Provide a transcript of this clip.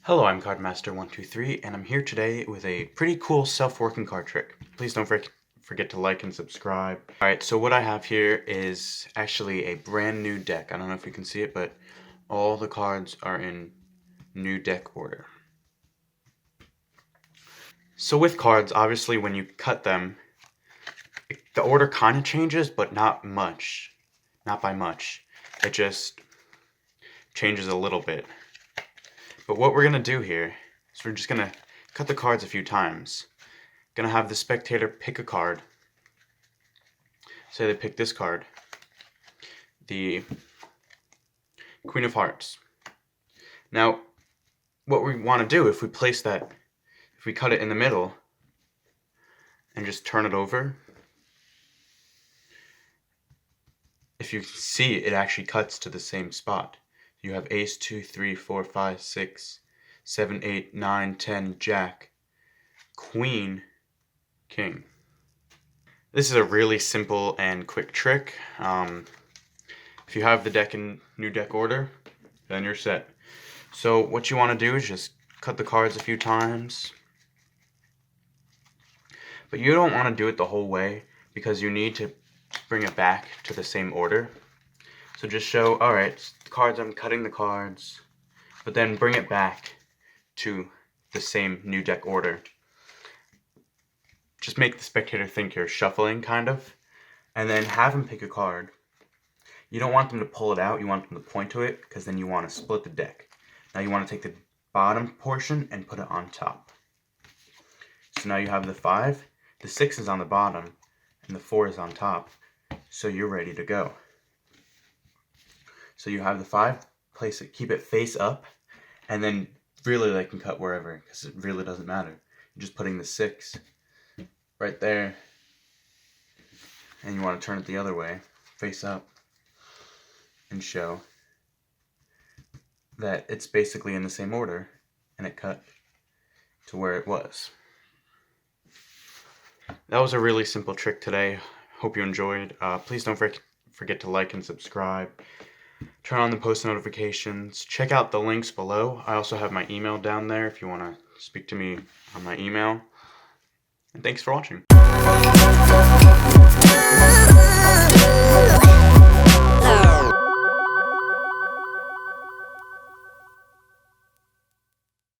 Hello, I'm Cardmaster123, and I'm here today with a pretty cool self-working card trick. Please don't forget to like and subscribe. Alright, so what I have here is actually a brand new deck. I don't know if you can see it, but all the cards are in new deck order. So with cards, obviously when you cut them, the order kind of changes, but not much. Not by much. It just changes a little bit. But what we're going to do here is we're just going to cut the cards a few times. Going to have the spectator pick a card. Say they pick this card, the Queen of Hearts. Now, what we want to do, if we place that, if we cut it in the middle and just turn it over, if you see, it actually cuts to the same spot. You have Ace, 2, 3, 4, 5, 6, 7, 8, 9, 10, Jack, Queen, King. This is a really simple and quick trick. If you have the deck in new deck order, then you're set. So what you want to do is just cut the cards a few times. But you don't want to do it the whole way because you need to bring it back to the same order. So just show, alright, the cards, I'm cutting the cards, but then bring it back to the same new deck order. Just make the spectator think you're shuffling, kind of, and then have them pick a card. You don't want them to pull it out, you want them to point to it, because then you want to split the deck. Now you want to take the bottom portion and put it on top. So now you have the 5, the 6 is on the bottom, and the 4 is on top, so you're ready to go. So you have the 5, place it, keep it face up, and then really they can cut wherever, because it really doesn't matter. You're just putting the 6 right there, and you want to turn it the other way, face up, and show that it's basically in the same order, and it cut to where it was. That was a really simple trick today. Hope you enjoyed. Please don't forget to like and subscribe. Turn on the post notifications. Check out the links below. I also have my email down there if you want to speak to me on my email. And thanks for watching.